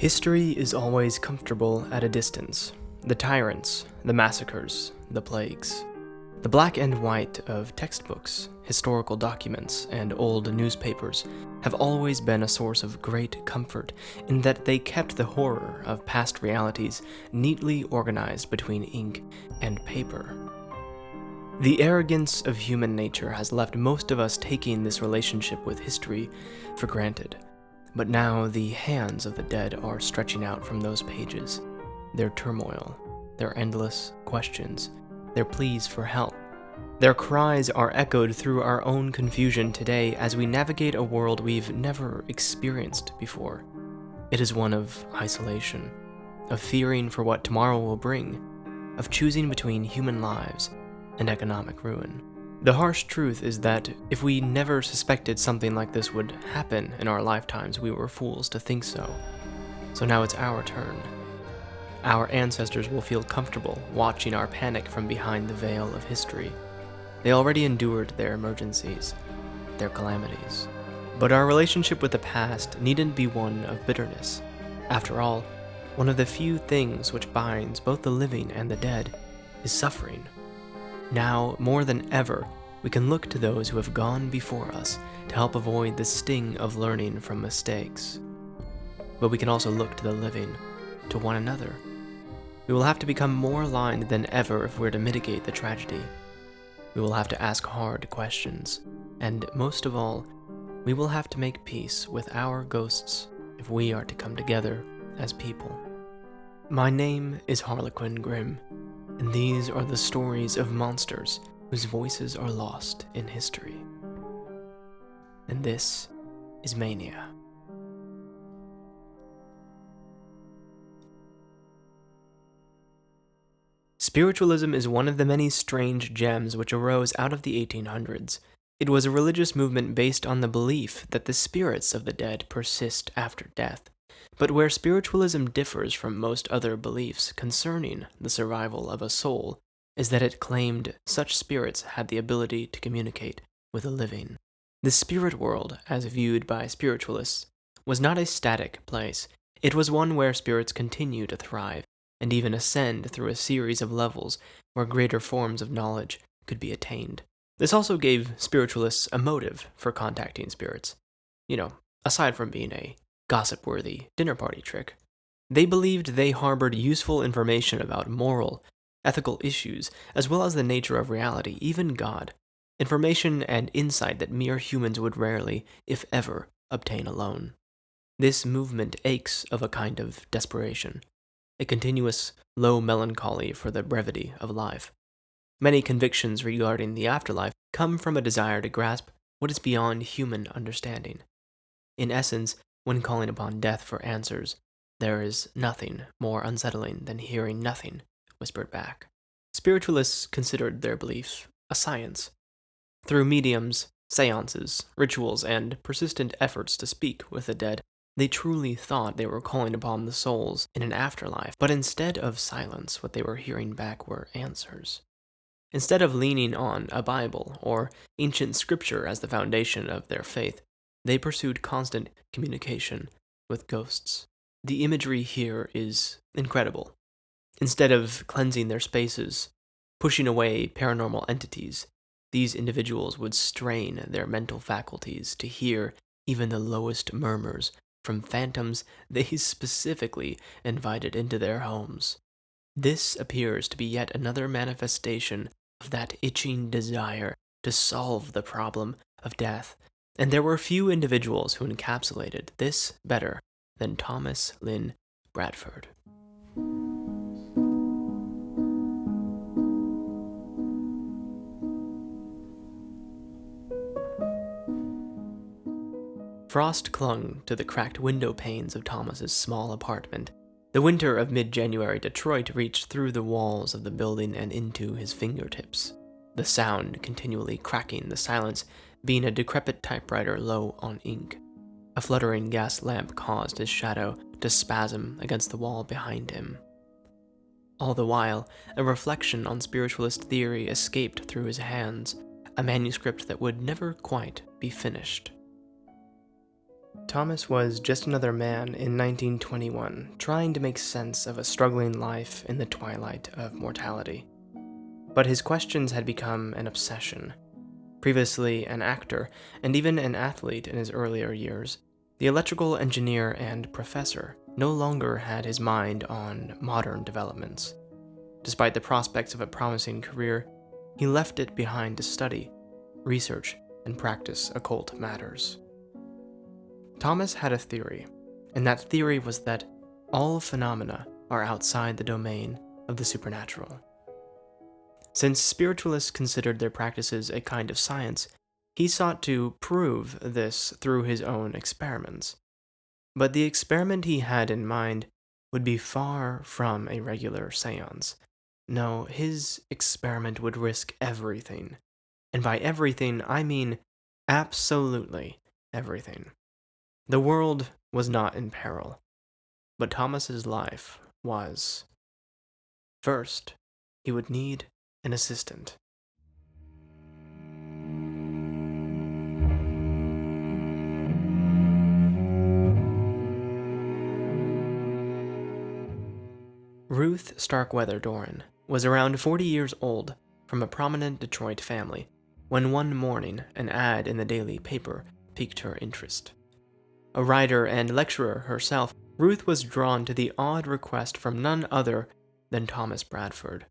History is always comfortable at a distance. The tyrants, the massacres, the plagues. The black and white of textbooks, historical documents, and old newspapers have always been a source of great comfort in that they kept the horror of past realities neatly organized between ink and paper. The arrogance of human nature has left most of us taking this relationship with history for granted. But now the hands of the dead are stretching out from those pages, their turmoil, their endless questions, their pleas for help. Their cries are echoed through our own confusion today as we navigate a world we've never experienced before. It is one of isolation, of fearing for what tomorrow will bring, of choosing between human lives and economic ruin. The harsh truth is that if we never suspected something like this would happen in our lifetimes, we were fools to think so. So now it's our turn. Our ancestors will feel comfortable watching our panic from behind the veil of history. They already endured their emergencies, their calamities. But our relationship with the past needn't be one of bitterness. After all, one of the few things which binds both the living and the dead is suffering. Now, more than ever, we can look to those who have gone before us to help avoid the sting of learning from mistakes. But we can also look to the living, to one another. We will have to become more aligned than ever if we're to mitigate the tragedy. We will have to ask hard questions, and most of all, we will have to make peace with our ghosts if we are to come together as people. My name is Harlequin Grimm, and these are the stories of monsters whose voices are lost in history. And this is Mania. Spiritualism is one of the many strange gems which arose out of the 1800s. It was a religious movement based on the belief that the spirits of the dead persist after death. But where spiritualism differs from most other beliefs concerning the survival of a soul is that it claimed such spirits had the ability to communicate with the living. The spirit world, as viewed by spiritualists, was not a static place. It was one where spirits continue to thrive and even ascend through a series of levels where greater forms of knowledge could be attained. This also gave spiritualists a motive for contacting spirits. Aside from being a gossip-worthy dinner party trick. They believed they harbored useful information about moral, ethical issues, as well as the nature of reality, even God. Information and insight that mere humans would rarely, if ever, obtain alone. This movement aches of a kind of desperation, a continuous, low melancholy for the brevity of life. Many convictions regarding the afterlife come from a desire to grasp what is beyond human understanding. In essence, when calling upon death for answers, there is nothing more unsettling than hearing nothing whispered back. Spiritualists considered their belief a science. Through mediums, seances, rituals, and persistent efforts to speak with the dead, they truly thought they were calling upon the souls in an afterlife, but instead of silence, what they were hearing back were answers. Instead of leaning on a Bible or ancient scripture as the foundation of their faith, they pursued constant communication with ghosts. The imagery here is incredible. Instead of cleansing their spaces, pushing away paranormal entities, these individuals would strain their mental faculties to hear even the lowest murmurs from phantoms they specifically invited into their homes. This appears to be yet another manifestation of that itching desire to solve the problem of death. And there were few individuals who encapsulated this better than Thomas Lynn Bradford. Frost clung to the cracked window panes of Thomas's small apartment. The winter of mid-January Detroit reached through the walls of the building and into his fingertips, the sound continually cracking the silence being a decrepit typewriter low on ink. A fluttering gas lamp caused his shadow to spasm against the wall behind him. All the while, a reflection on spiritualist theory escaped through his hands, a manuscript that would never quite be finished. Thomas was just another man in 1921, trying to make sense of a struggling life in the twilight of mortality. But his questions had become an obsession. Previously an actor, and even an athlete in his earlier years, the electrical engineer and professor no longer had his mind on modern developments. Despite the prospects of a promising career, he left it behind to study, research, and practice occult matters. Thomas had a theory, and that theory was that all phenomena are outside the domain of the supernatural. Since spiritualists considered their practices a kind of science, he sought to prove this through his own experiments. But the experiment he had in mind would be far from a regular seance. No, his experiment would risk everything. And by everything, I mean absolutely everything. The world was not in peril, but Thomas's life was. First, he would need an assistant. Ruth Starkweather-Doran was around 40 years old, from a prominent Detroit family, when one morning an ad in the daily paper piqued her interest. A writer and lecturer herself, Ruth was drawn to the odd request from none other than Thomas Bradford.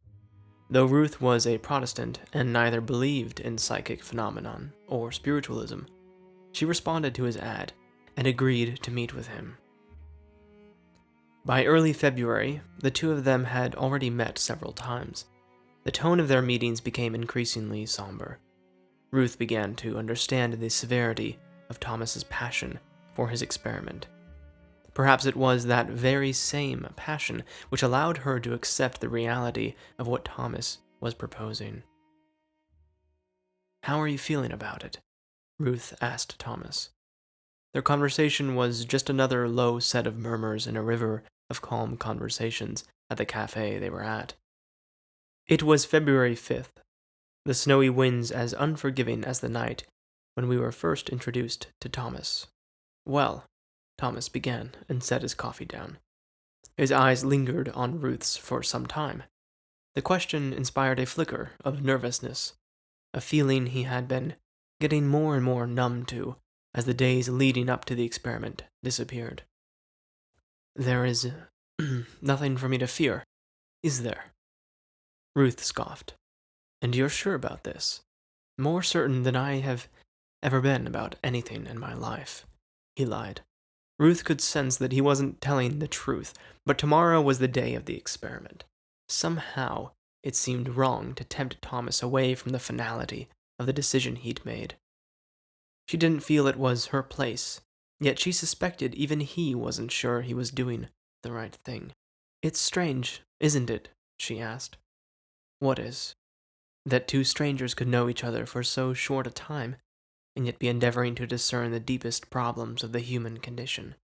Though Ruth was a Protestant and neither believed in psychic phenomenon or spiritualism, she responded to his ad and agreed to meet with him. By early February, the two of them had already met several times. The tone of their meetings became increasingly somber. Ruth began to understand the severity of Thomas's passion for his experiment. Perhaps it was that very same passion which allowed her to accept the reality of what Thomas was proposing. "How are you feeling about it?" Ruth asked Thomas. Their conversation was just another low set of murmurs in a river of calm conversations at the cafe they were at. It was February 5th, the snowy winds as unforgiving as the night when we were first introduced to Thomas. "Well," Thomas began and set his coffee down. His eyes lingered on Ruth's for some time. The question inspired a flicker of nervousness, a feeling he had been getting more and more numb to as the days leading up to the experiment disappeared. "There is nothing for me to fear, is there?" Ruth scoffed. "And you're sure about this?" "More certain than I have ever been about anything in my life," he lied. Ruth could sense that he wasn't telling the truth, but tomorrow was the day of the experiment. Somehow, it seemed wrong to tempt Thomas away from the finality of the decision he'd made. She didn't feel it was her place, yet she suspected even he wasn't sure he was doing the right thing. "It's strange, isn't it?" she asked. "What is?" "That two strangers could know each other for so short a time, and yet be endeavoring to discern the deepest problems of the human condition.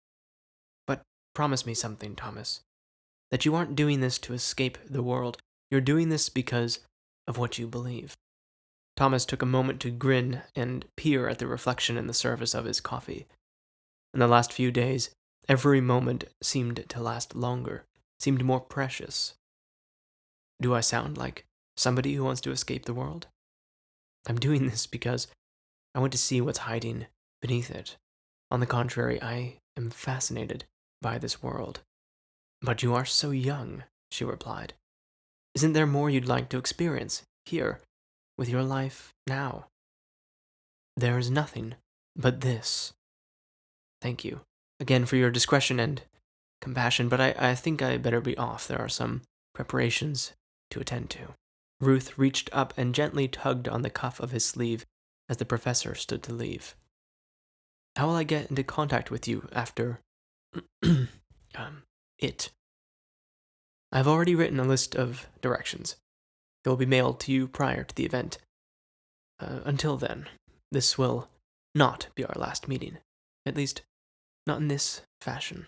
But promise me something, Thomas, that you aren't doing this to escape the world. You're doing this because of what you believe." Thomas took a moment to grin and peer at the reflection in the surface of his coffee. In the last few days, every moment seemed to last longer, seemed more precious. "Do I sound like somebody who wants to escape the world?" "I'm doing this because I want to see what's hiding beneath it. On the contrary, I am fascinated by this world." "But you are so young," she replied. "Isn't there more you'd like to experience here, with your life now?" "There is nothing but this." "Thank you again for your discretion and compassion, but I think I better be off. There are some preparations to attend to." Ruth reached up and gently tugged on the cuff of his sleeve as the professor stood to leave. "How will I get into contact with you after it?" "I've already written a list of directions. They will be mailed to you prior to the event. Until then, this will not be our last meeting. At least, not in this fashion."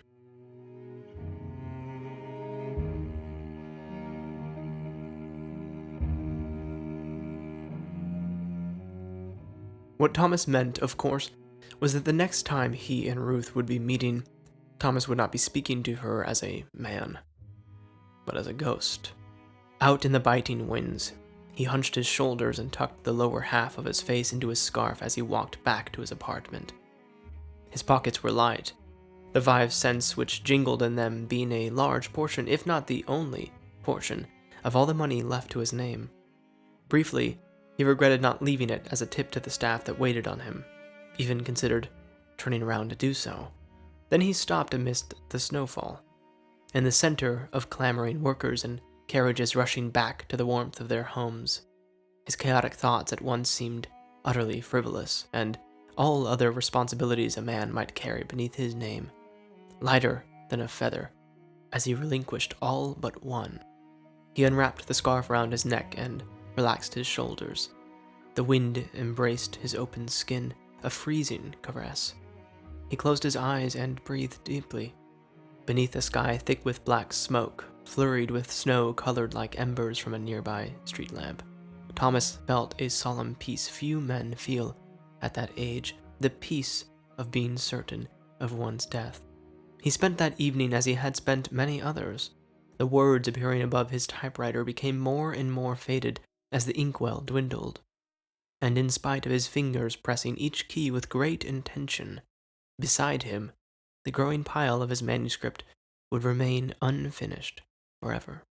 What Thomas meant, of course, was that the next time he and Ruth would be meeting, Thomas would not be speaking to her as a man, but as a ghost. Out in the biting winds, he hunched his shoulders and tucked the lower half of his face into his scarf as he walked back to his apartment. His pockets were light, the 5 cents which jingled in them being a large portion, if not the only portion, of all the money left to his name. Briefly, he regretted not leaving it as a tip to the staff that waited on him, even considered turning around to do so. Then he stopped amidst the snowfall, in the center of clamoring workers and carriages rushing back to the warmth of their homes. His chaotic thoughts at once seemed utterly frivolous, and all other responsibilities a man might carry beneath his name, lighter than a feather, as he relinquished all but one. He unwrapped the scarf around his neck and relaxed his shoulders. The wind embraced his open skin, a freezing caress. He closed his eyes and breathed deeply. Beneath a sky thick with black smoke, flurried with snow colored like embers from a nearby street lamp, Thomas felt a solemn peace few men feel at that age, the peace of being certain of one's death. He spent that evening as he had spent many others. The words appearing above his typewriter became more and more faded as the inkwell dwindled, and in spite of his fingers pressing each key with great intention, beside him, the growing pile of his manuscript would remain unfinished forever.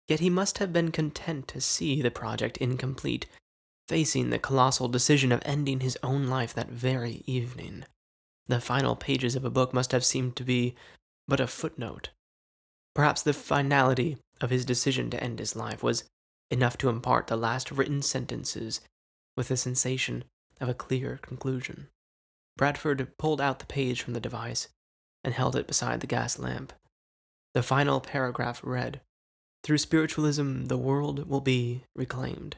Yet he must have been content to see the project incomplete, facing the colossal decision of ending his own life that very evening. The final pages of a book must have seemed to be but a footnote. Perhaps the finality of his decision to end his life was enough to impart the last written sentences with the sensation of a clear conclusion. Bradford pulled out the page from the device and held it beside the gas lamp. The final paragraph read, "Through spiritualism, the world will be reclaimed.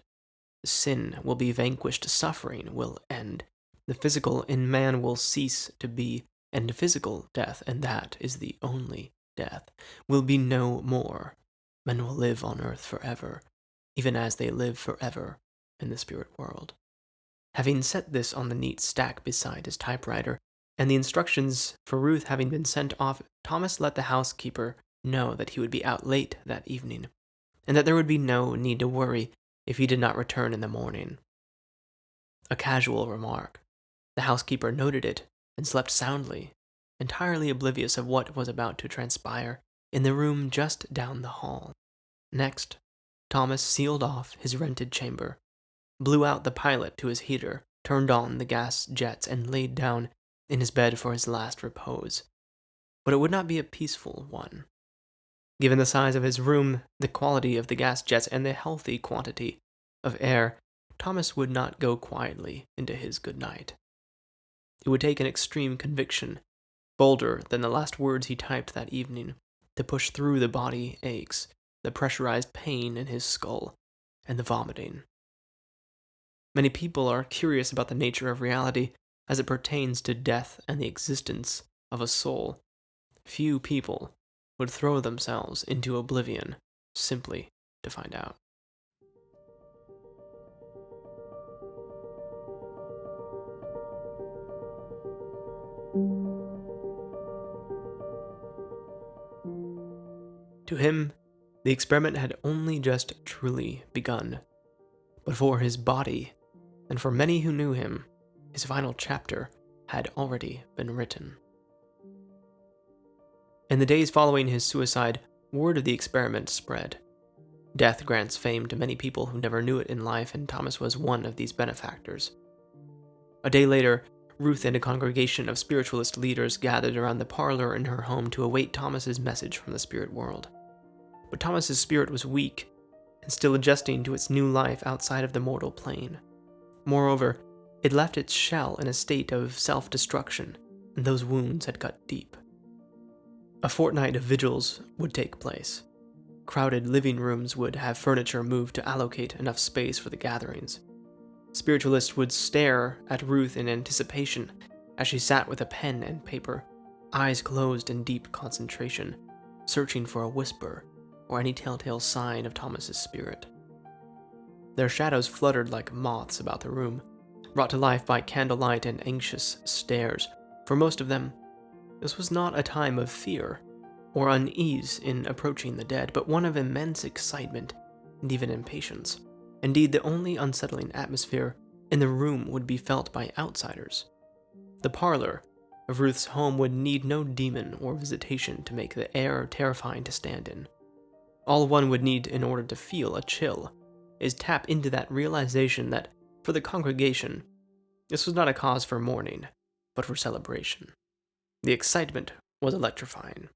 Sin will be vanquished, suffering will end. The physical in man will cease to be, and physical death, and that is the only death, will be no more. Men will live on earth forever, even as they live forever in the spirit world." Having set this on the neat stack beside his typewriter, and the instructions for Ruth having been sent off, Thomas let the housekeeper know that he would be out late that evening, and that there would be no need to worry if he did not return in the morning. A casual remark. The housekeeper noted it and slept soundly, entirely oblivious of what was about to transpire in the room just down the hall. Next, Thomas sealed off his rented chamber, blew out the pilot to his heater, turned on the gas jets, and laid down in his bed for his last repose. But it would not be a peaceful one. Given the size of his room, the quality of the gas jets, and the healthy quantity of air, Thomas would not go quietly into his good night. It would take an extreme conviction, bolder than the last words he typed that evening, to push through the body aches, the pressurized pain in his skull, and the vomiting. Many people are curious about the nature of reality as it pertains to death and the existence of a soul. Few people would throw themselves into oblivion simply to find out. To him, the experiment had only just truly begun. But for his body, and for many who knew him, his final chapter had already been written. In the days following his suicide, word of the experiment spread. Death grants fame to many people who never knew it in life, and Thomas was one of these benefactors. A day later, Ruth and a congregation of spiritualist leaders gathered around the parlor in her home to await Thomas's message from the spirit world. But Thomas's spirit was weak and still adjusting to its new life outside of the mortal plane. Moreover, it left its shell in a state of self-destruction, and those wounds had cut deep. A fortnight of vigils would take place. Crowded living rooms would have furniture moved to allocate enough space for the gatherings. Spiritualists would stare at Ruth in anticipation as she sat with a pen and paper, eyes closed in deep concentration, searching for a whisper or any telltale sign of Thomas's spirit. Their shadows fluttered like moths about the room, brought to life by candlelight and anxious stares. For most of them, this was not a time of fear or unease in approaching the dead, but one of immense excitement and even impatience. Indeed, the only unsettling atmosphere in the room would be felt by outsiders. The parlor of Ruth's home would need no demon or visitation to make the air terrifying to stand in. All one would need in order to feel a chill is tap into that realization that, for the congregation, this was not a cause for mourning, but for celebration. The excitement was electrifying.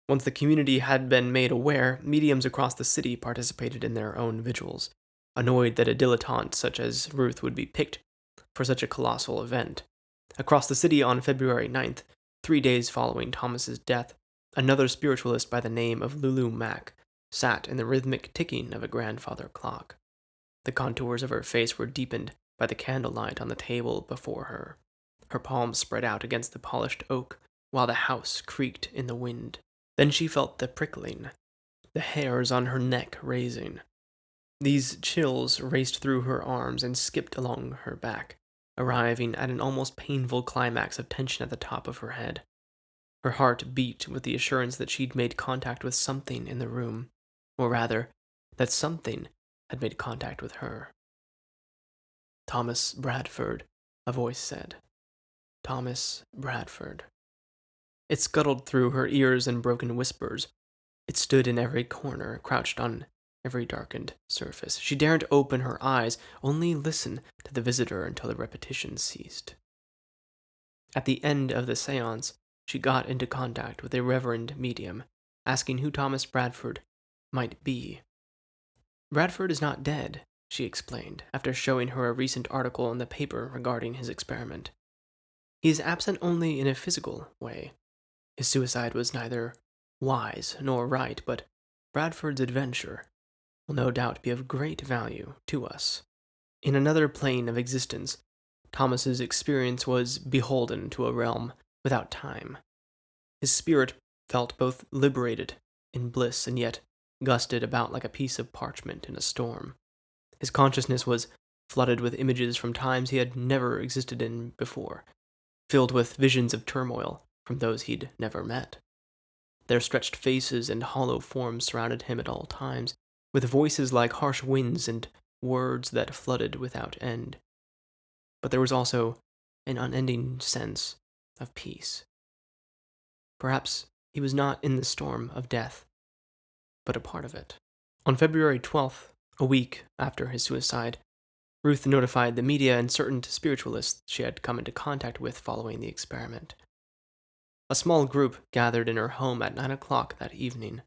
Once the community had been made aware, mediums across the city participated in their own vigils, annoyed that a dilettante such as Ruth would be picked for such a colossal event. Across the city on February 9th, 3 days following Thomas's death, another spiritualist by the name of Lulu Mack sat in the rhythmic ticking of a grandfather clock. The contours of her face were deepened by the candlelight on the table before her. Her palms spread out against the polished oak, while the house creaked in the wind. Then she felt the prickling, the hairs on her neck raising. These chills raced through her arms and skipped along her back, arriving at an almost painful climax of tension at the top of her head. Her heart beat with the assurance that she'd made contact with something in the room, or rather, that something had made contact with her. "Thomas Bradford," a voice said. "Thomas Bradford." It scuttled through her ears in broken whispers. It stood in every corner, crouched on every darkened surface. She daren't open her eyes, only listen to the visitor until the repetition ceased. At the end of the seance, she got into contact with a reverend medium, asking who Thomas Bradford might be. "Bradford is not dead," she explained, after showing her a recent article in the paper regarding his experiment. "He is absent only in a physical way. His suicide was neither wise nor right, but Bradford's adventure will no doubt be of great value to us. In another plane of existence, Thomas's experience was beholden to a realm without time. His spirit felt both liberated in bliss and yet gusted about like a piece of parchment in a storm. His consciousness was flooded with images from times he had never existed in before, filled with visions of turmoil from those he'd never met. Their stretched faces and hollow forms surrounded him at all times, with voices like harsh winds and words that flooded without end. But there was also an unending sense of peace. Perhaps he was not in the storm of death, but a part of it." On February 12th, a week after his suicide, Ruth notified the media and certain spiritualists she had come into contact with following the experiment. A small group gathered in her home at 9 o'clock that evening.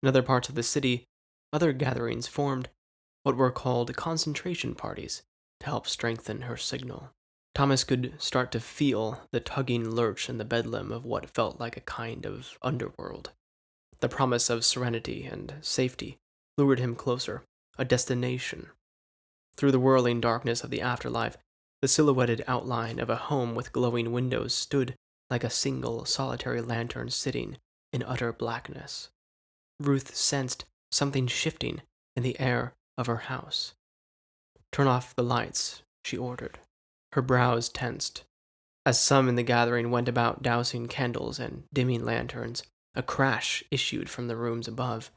In other parts of the city, other gatherings formed what were called concentration parties to help strengthen her signal. Thomas could start to feel the tugging lurch in the bedlam of what felt like a kind of underworld. The promise of serenity and safety lured him closer, a destination. Through the whirling darkness of the afterlife, the silhouetted outline of a home with glowing windows stood like a single solitary lantern sitting in utter blackness. Ruth sensed something shifting in the air of her house. "Turn off the lights," she ordered. Her brows tensed. As some in the gathering went about dousing candles and dimming lanterns, a crash issued from the rooms above,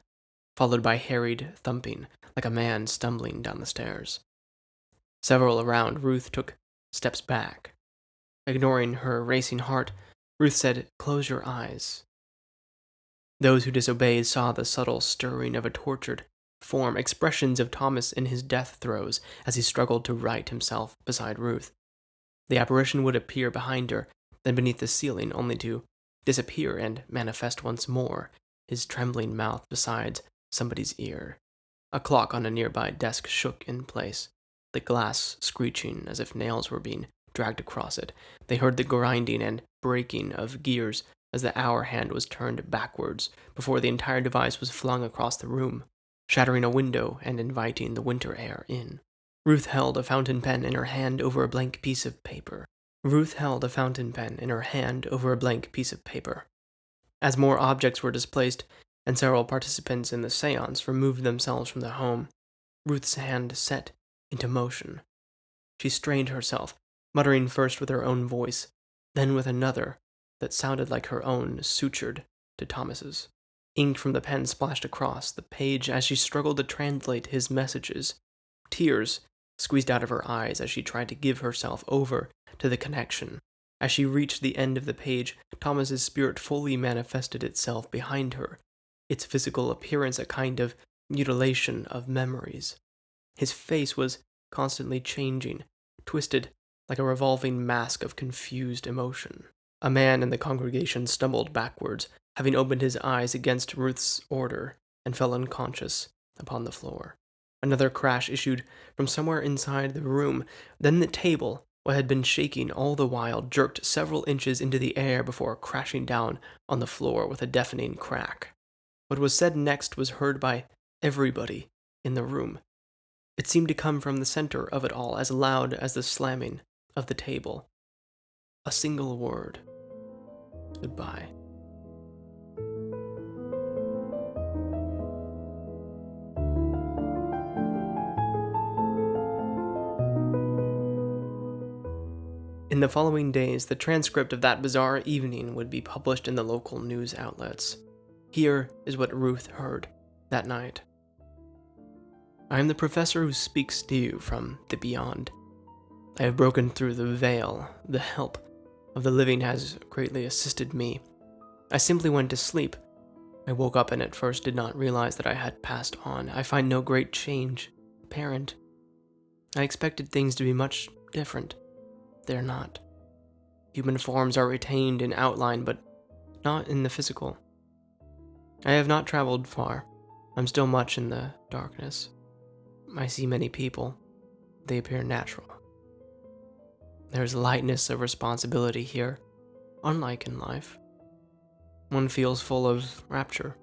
followed by harried thumping, like a man stumbling down the stairs. Several around Ruth took steps back. Ignoring her racing heart, Ruth said, "Close your eyes." Those who disobeyed saw the subtle stirring of a tortured form, expressions of Thomas in his death throes as he struggled to right himself beside Ruth. The apparition would appear behind her, then beneath the ceiling, only to disappear and manifest once more, his trembling mouth beside somebody's ear. A clock on a nearby desk shook in place, the glass screeching as if nails were being dragged across it. They heard the grinding and breaking of gears as the hour hand was turned backwards before the entire device was flung across the room, shattering a window and inviting the winter air in. Ruth held a fountain pen in her hand over a blank piece of paper. As more objects were displaced and several participants in the seance removed themselves from the home, Ruth's hand set into motion. She strained herself, muttering first with her own voice, then with another that sounded like her own, sutured to Thomas's. Ink from the pen splashed across the page as she struggled to translate his messages. Tears squeezed out of her eyes as she tried to give herself over to the connection. As she reached the end of the page, Thomas's spirit fully manifested itself behind her, its physical appearance a kind of mutilation of memories. His face was constantly changing, twisted like a revolving mask of confused emotion. A man in the congregation stumbled backwards, having opened his eyes against Ruth's order, and fell unconscious upon the floor. Another crash issued from somewhere inside the room. Then the table, what had been shaking all the while, jerked several inches into the air before crashing down on the floor with a deafening crack. What was said next was heard by everybody in the room. It seemed to come from the center of it all, as loud as the slamming of the table. A single word. Goodbye. In the following days, the transcript of that bizarre evening would be published in the local news outlets. Here is what Ruth heard that night. I am the professor who speaks to you from the beyond. I have broken through the veil. The help of the living has greatly assisted me. I simply went to sleep. I woke up and at first did not realize that I had passed on. I find no great change apparent. I expected things to be much different. They're not. Human forms are retained in outline, but not in the physical. I have not traveled far. I'm still much in the darkness. I see many people. They appear natural. There's lightness of responsibility here, unlike in life. One feels full of rapture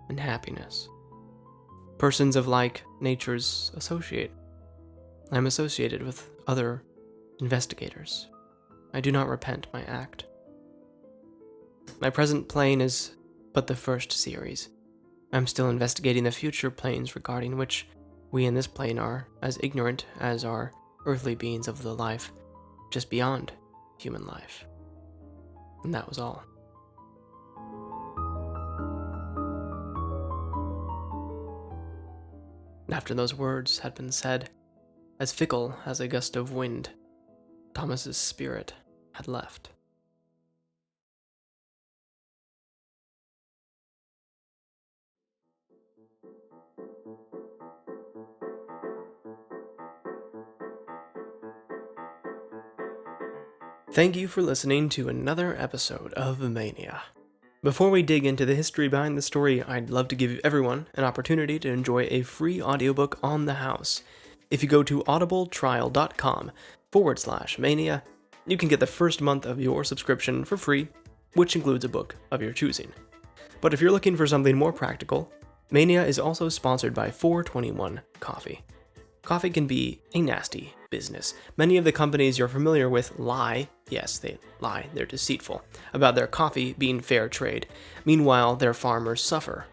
and happiness. Persons of like natures associate. I'm associated with other investigators. I do not repent my act. My present plane is but the first series. I'm still investigating the future planes regarding which we in this plane are as ignorant as are earthly beings of the life just beyond human life. And that was all. After those words had been said, as fickle as a gust of wind, Thomas's spirit had left. Thank you for listening to another episode of Mania. Before we dig into the history behind the story, I'd love to give everyone an opportunity to enjoy a free audiobook on the house. If you go to audibletrial.com/mania, you can get the first month of your subscription for free, which includes a book of your choosing. But if you're looking for something more practical, Mania is also sponsored by 421 Coffee. Coffee can be a nasty business. Many of the companies you're familiar with lie, yes, they lie, they're deceitful, about their coffee being fair trade. Meanwhile, their farmers suffer.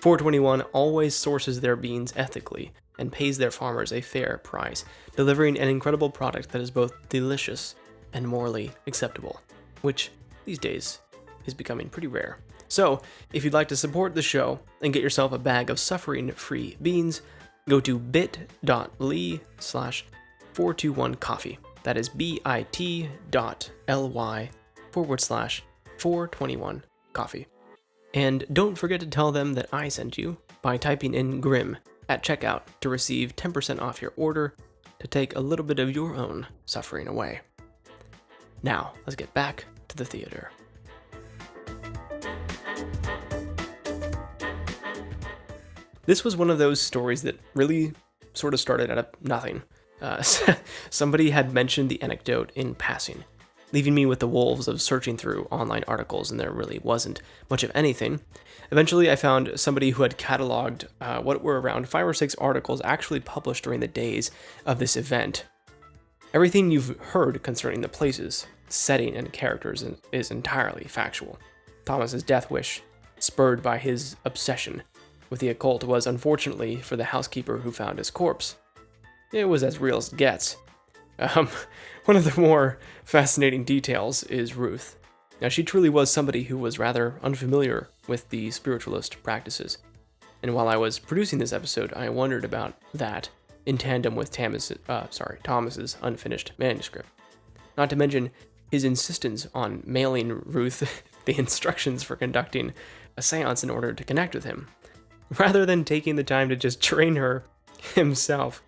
421 always sources their beans ethically and pays their farmers a fair price, delivering an incredible product that is both delicious and morally acceptable, which these days is becoming pretty rare. So, if you'd like to support the show and get yourself a bag of suffering-free beans, go to bit.ly/421coffee. That is bit.ly/421coffee. And don't forget to tell them that I sent you by typing in Grim at checkout to receive 10% off your order to take a little bit of your own suffering away. Now, let's get back to the theater. This was one of those stories that really sort of started out of nothing. Somebody had mentioned the anecdote in passing, leaving me with the wolves of searching through online articles, and there really wasn't much of anything. Eventually, I found somebody who had cataloged what were around 5 or 6 articles actually published during the days of this event. Everything you've heard concerning the places, setting, and characters is entirely factual. Thomas's death wish, spurred by his obsession with the occult, was, unfortunately for the housekeeper who found his corpse, it was as real as it gets. Um, one of the more fascinating details is Ruth. Now, she truly was somebody who was rather unfamiliar with the spiritualist practices. And while I was producing this episode, I wondered about that in tandem with Thomas's unfinished manuscript. Not to mention his insistence on mailing Ruth the instructions for conducting a seance in order to connect with him, rather than taking the time to just train her himself.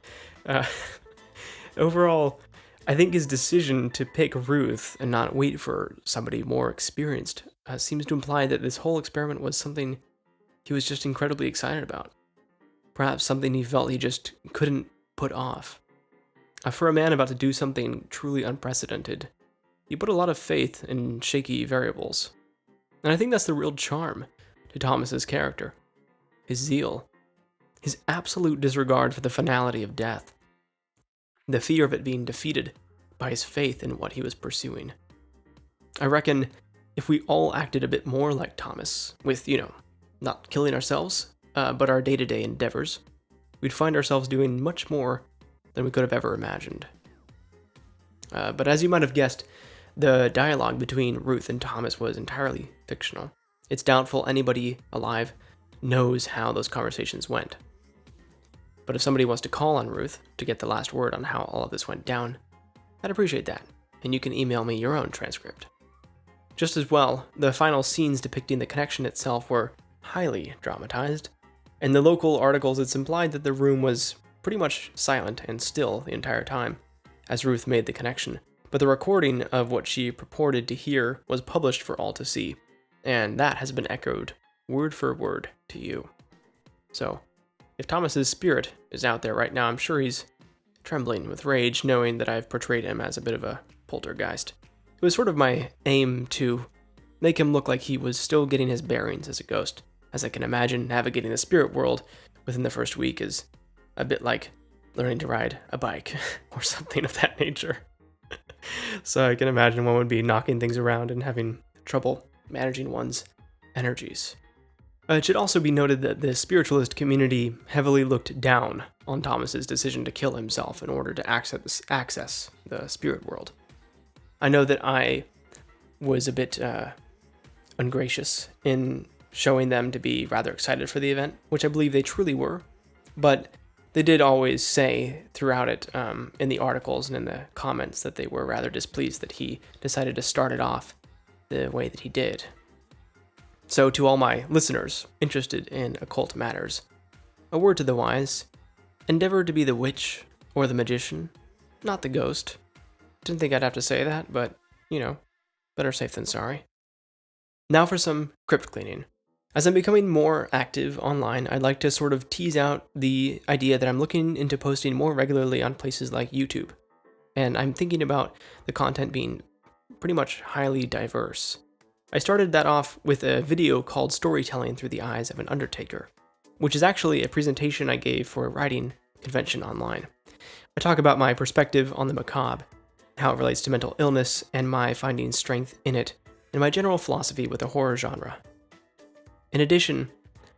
Overall, I think his decision to pick Ruth and not wait for somebody more experienced seems to imply that this whole experiment was something he was just incredibly excited about. Perhaps something he felt he just couldn't put off. For a man about to do something truly unprecedented, he put a lot of faith in shaky variables. And I think that's the real charm to Thomas's character. His zeal. His absolute disregard for the finality of death. The fear of it being defeated by his faith in what he was pursuing. I reckon if we all acted a bit more like Thomas, with, not killing ourselves, but our day-to-day endeavors, we'd find ourselves doing much more than we could have ever imagined. But as you might have guessed, the dialogue between Ruth and Thomas was entirely fictional. It's doubtful anybody alive knows how those conversations went. But if somebody wants to call on Ruth to get the last word on how all of this went down, I'd appreciate that, and you can email me your own transcript. Just as well, the final scenes depicting the connection itself were highly dramatized. In the local articles, it's implied that the room was pretty much silent and still the entire time, as Ruth made the connection. But the recording of what she purported to hear was published for all to see, and that has been echoed word for word to you. So, if Thomas's spirit is out there right now, I'm sure he's trembling with rage knowing that I've portrayed him as a bit of a poltergeist. It was sort of my aim to make him look like he was still getting his bearings as a ghost, as I can imagine navigating the spirit world within the first week is a bit like learning to ride a bike or something of that nature. So I can imagine one would be knocking things around and having trouble managing one's energies. It should also be noted that the spiritualist community heavily looked down on Thomas's decision to kill himself in order to access the spirit world. I know that I was a bit ungracious in showing them to be rather excited for the event, which I believe they truly were, but they did always say throughout it in the articles and in the comments that they were rather displeased that he decided to start it off the way that he did. So to all my listeners interested in occult matters, a word to the wise: endeavor to be the witch or the magician, not the ghost. Didn't think I'd have to say that, but, better safe than sorry. Now for some crypt cleaning. As I'm becoming more active online, I'd like to sort of tease out the idea that I'm looking into posting more regularly on places like YouTube. And I'm thinking about the content being pretty much highly diverse. I started that off with a video called Storytelling Through the Eyes of an Undertaker, which is actually a presentation I gave for a writing convention online. I talk about my perspective on the macabre, how it relates to mental illness, and my finding strength in it, and my general philosophy with the horror genre. In addition,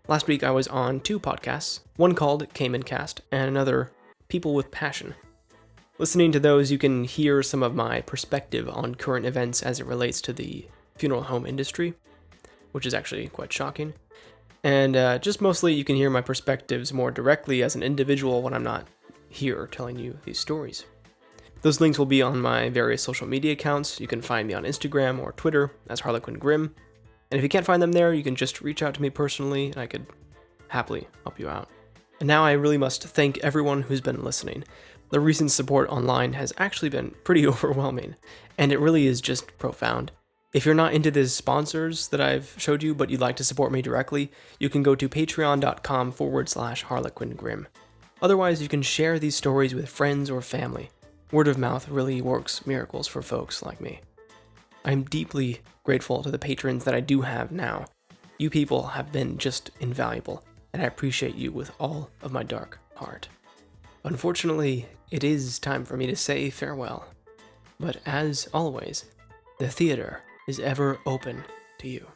last week I was on 2 podcasts, one called Cayman Cast, and another, People with Passion. Listening to those, you can hear some of my perspective on current events as it relates to the funeral home industry, which is actually quite shocking. And just mostly you can hear my perspectives more directly as an individual when I'm not here telling you these stories. Those links will be on my various social media accounts. You can find me on Instagram or Twitter as Harlequin Grimm. And if you can't find them there, you can just reach out to me personally and I could happily help you out. And now I really must thank everyone who's been listening. The recent support online has actually been pretty overwhelming, and it really is just profound. If you're not into the sponsors that I've showed you, but you'd like to support me directly, you can go to patreon.com/harlequingrim. Otherwise, you can share these stories with friends or family. Word of mouth really works miracles for folks like me. I'm deeply grateful to the patrons that I do have now. You people have been just invaluable, and I appreciate you with all of my dark heart. Unfortunately, it is time for me to say farewell. But as always, the theater is ever open to you.